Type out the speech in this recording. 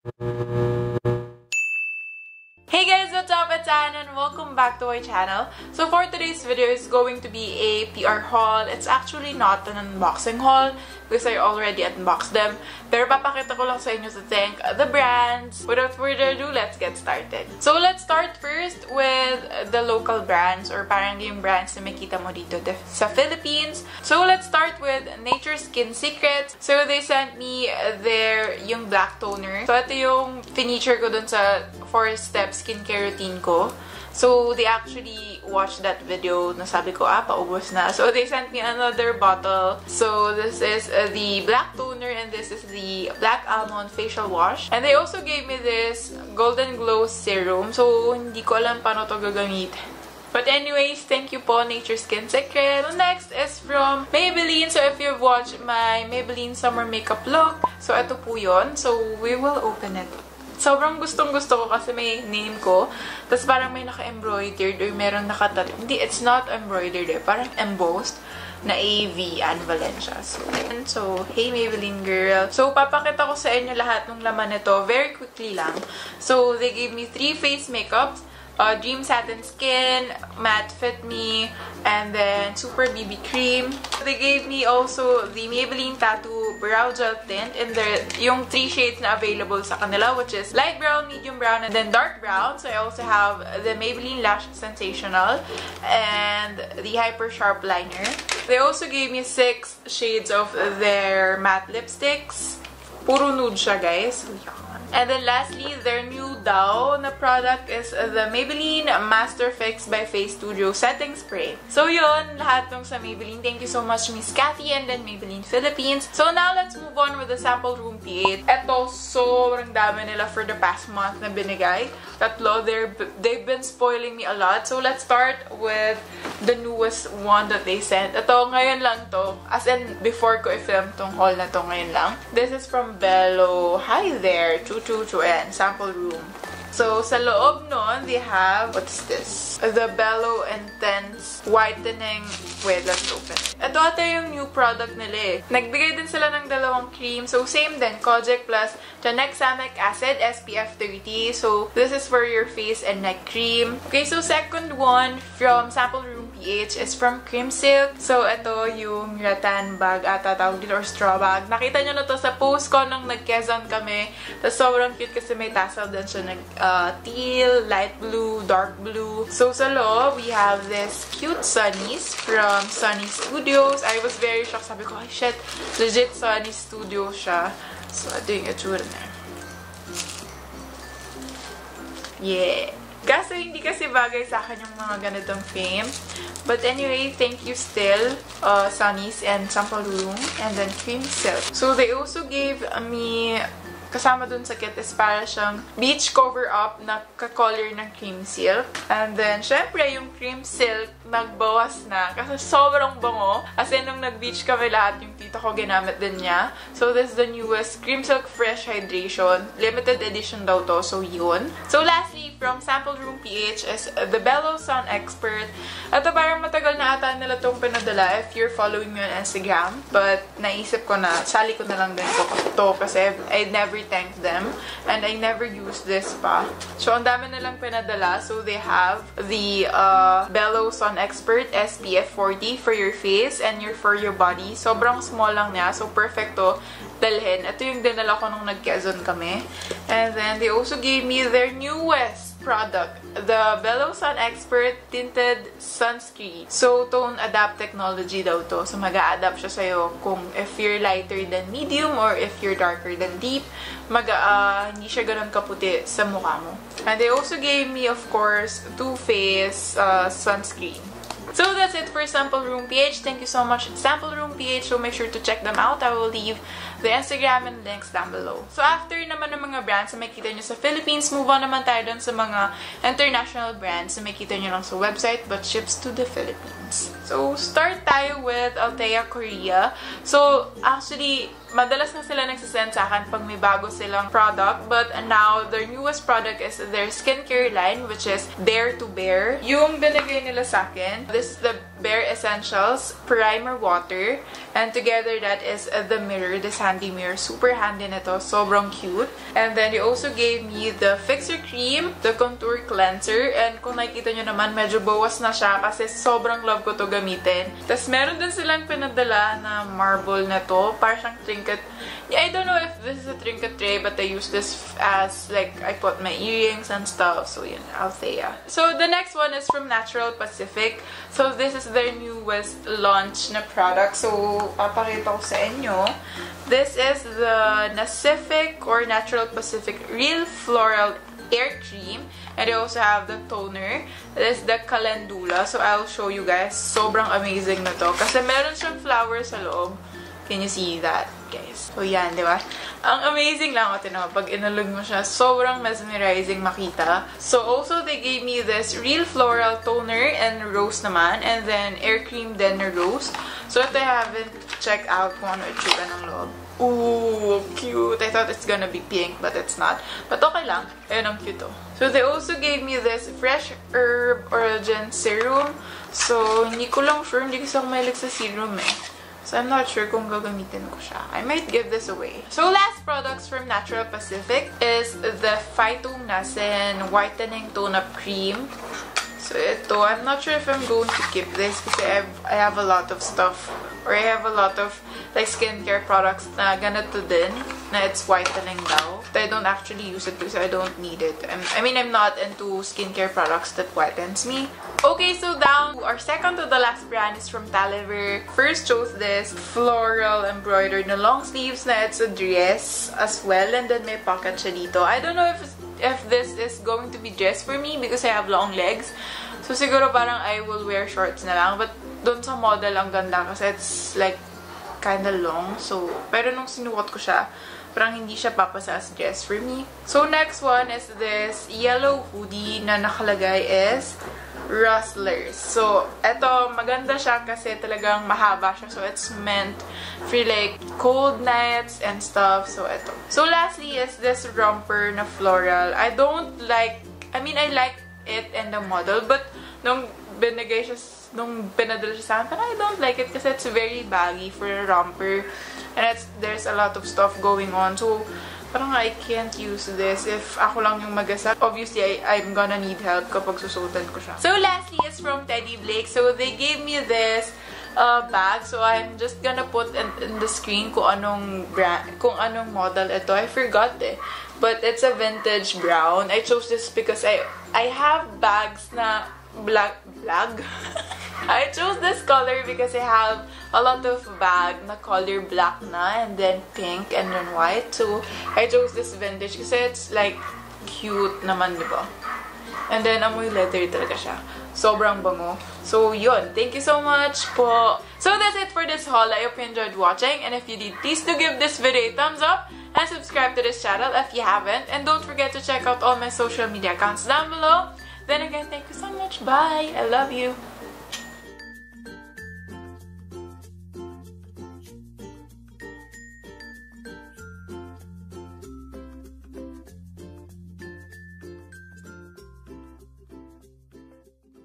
Hey guys, what's up? It's Anne and welcome back to my channel. So for today's video is going to be a PR haul. It's actually not an unboxing haul because I already unboxed them. Pero papakita ko lang sa inyo to thank the brands. Without further ado, let's get started. So let's start first with the local brands or parang yung brands na makita mo dito sa Philippines. So let's start with Nature Skin Secrets. So they sent me yung black toner. So ito yung feature ko dun sa 4-step skincare routine ko. So, they actually watched that video na sabi ko, paubos na. So, they sent me another bottle. So, this is the black toner and this is the black almond facial wash. And they also gave me this golden glow serum. So, hindi ko alam paano to gagamitin. But anyways, thank you po, Nature Skin Secret. So, next is from Maybelline. So, if you've watched my Maybelline summer makeup look, so ito po yun. So, we will open it. Sobrang gustong-gusto ko kasi may name ko. Tapos parang may naka-embroidered or meron nakatat. Hindi, it's not embroidered eh. Parang embossed na AV, annvalenciaa. So, hey Maybelline girl. So, papakita ko sa inyo lahat ng laman nito very quickly lang. So, they gave me 3 face makeups. Dream Satin Skin, Matte Fit Me, and then Super BB Cream. They gave me also the Maybelline Tattoo Brow Gel Tint in yung 3 shades na available sa kanila, which is light brown, medium brown, and then dark brown. So I also have the Maybelline Lash Sensational and the Hyper Sharp Liner. They also gave me 6 shades of their matte lipsticks. Puro nude siya, guys. And then lastly, their new daw na product is the Maybelline Master Fix by Face Studio Setting Spray. So yun, lahat ng sa Maybelline. Thank you so much, Miss Cathy and then Maybelline Philippines. So now, let's move on with the sample room PH. Eto, sobrang dami nila for the past month na binigay. Tatlo, they've been spoiling me a lot. So let's start with the newest one that they sent. Ito, ngayon lang to. As in, before ko i-film tong haul na to, ngayon lang. This is from Bello. Hi there! And sample room. So, sa loob nun, they have, what's this? The Bello Intense Whitening. Wait, let's open it. Ito ata yung new product nila eh. Nagbigay din sila ng 2 cream. So, same din. Kojic plus tranexamic acid, SPF 30. So, this is for your face and neck cream. Okay, so second one from Sample Room PH is from Cream Silk. So, ito yung rattan bag ata tawag dito or straw bag. Nakita nyo na to sa post ko nung nag-Quezon kami. Tapos, sobrang cute kasi may tassel din siya teal, light blue, dark blue. So, sa loob, we have this cute sunnies from Sunny Studios. I was very shocked. Sabi ko, ay shit, legit Sunny Studios siya. So, ito yung itsura na. Yeah. Kaso, hindi kasi bagay sa akin yung mga ganitong frame. But anyway, thank you still, Sunnies and Sample Room, and then Cream Silk. So, they also gave me kasama dun sa kit is para siyang beach cover-up na ka-color ng Cream Silk. And then, syempre, yung Cream Silk nagbawas na kasi sobrang bango. As in, nung nag-beach kami lahat, yung tito ko ginamit din niya. So, this is the newest Cream Silk Fresh Hydration. Limited edition daw to. So, yun. So, lastly, from Sample Room PH is the Bello Sun Expert. Ito parang matagal na ata nila itong pinadala if you're following me on Instagram. But, naisip ko na, sali ko na lang din to kasi I never thanked them and I never used this pa. So, ang dami nilang pinadala. So, they have the Bello Sun Expert SPF 40 for your face and for your body. Sobrang small lang niya. So, perfect to dalhin. Ito yung dinala ko nung nag-Quezon kami. And then, they also gave me their newest product, the Bello Sun Expert Tinted Sunscreen. So, tone adapt technology daw to. So, mag-a-adapt siya sa'yo kung if you're lighter than medium or if you're darker than deep. Hindi siya ganun kaputi sa mukha mo. And they also gave me, of course, Too Faced sunscreen. So that's it for Sample Room PH. Thank you so much, Sample Room PH. So make sure to check them out. I will leave the Instagram and links down below. So after naman ng mga brands na makita nyo sa Philippines, move on naman tayo dun sa mga international brands na makita nyo lang sa website but ships to the Philippines. So start tayo with Altea Korea. So actually, madalas na sila nagsasend sa akin pag may bago silang product. But now, their newest product is their skincare line, which is Dare to Bare. Yung binigay nila sa akin, this is the Bare Essentials Primer Water. And together, that is the mirror, this hand handy mirror. Super handy nito. Sobrang cute. And then, they also gave me the fixer cream, the contour cleanser, and kung nakikita nyo naman, medyo bawas na siya kasi sobrang love ko to gamitin. Tapos, meron din silang pinadala na marble na to. Parang siyang trinket. Yeah, I don't know if this is a trinket tray, but I use this as, like, I put my earrings and stuff. So, yun, Althea. So, the next one is from Natural Pacific. So, this is their newest launch na product. So, papakita ko sa inyo. This is the Pacific or Natural Pacific Real Floral Air Cream. And they also have the toner. This is the Calendula. So, I'll show you guys. Sobrang amazing na to. Kasi meron siyang flowers sa loob. Can you see that, guys? So, yan, di ba? Ang amazing lang. O, tinawag, pag inalog mo siya, sobrang mesmerizing makita. So, also, they gave me this Real Floral Toner and Rose naman. And then, Air Cream then Rose. So, if I haven't checked out kung ano itsura ng loob. Ooh, cute. I thought it's gonna be pink, but it's not. But okay lang. Ayun, ang cute, oh. So, they also gave me this Fresh Herb Origin Serum. So, hindi ko lang sure. Hindi kasi ako mahilig sa serum, eh. So, I'm not sure kung gagamitin ko siya. I might give this away. So, last products from Natural Pacific is the Phytonacin Whitening Tone-Up Cream. So, ito, I'm not sure if I'm going to keep this kasi I have a lot of stuff or I have a lot of like skincare products na ganito din na it's whitening daw. But I don't actually use it because I don't need it. I mean, I'm not into skincare products that whitens me. Okay, so down our second to the last brand is from TUMBLR. First chose this floral embroidered na long sleeves na it's a dress as well and then may pocket siya dito. I don't know if this is going to be dress for me because I have long legs. So siguro parang I will wear shorts na lang. But doon sa model ang ganda kasi it's like kinda long. So, pero nung sinuot ko siya, parang hindi siya papasa as dress for me. So, next one is this yellow hoodie na nakalagay is Rustlers. So, eto, maganda siya kasi talagang mahaba siya. So, it's meant for like cold nights and stuff. So, eto. So, lastly is this romper na floral. I don't like, I mean, I like it and the model, but nung binigay siya, nung pinadala siya sa akin, I don't like it kasi it's very baggy for a romper. And there's a lot of stuff going on. So, parang I can't use this if ako lang yung mag-asa. Obviously, I'm gonna need help kapag susuotan ko siya. So, lastly is from Teddy Blake. So, they gave me this bag. So, I'm just gonna put in the screen kung anong brand, kung anong model ito. I forgot eh. But it's a vintage brown. I chose this because I have bags na black. I chose this color because I have a lot of bag na color black na and then pink and then white. So, I chose this vintage kasi it's like cute naman, di ba? And then, amoy leather talaga siya. Sobrang bango. So, yun. Thank you so much po. So, that's it for this haul. I hope you enjoyed watching. And if you did, please do give this video a thumbs up and subscribe to this channel if you haven't. And don't forget to check out all my social media accounts down below. Then again, thank you so much. Bye. I love you.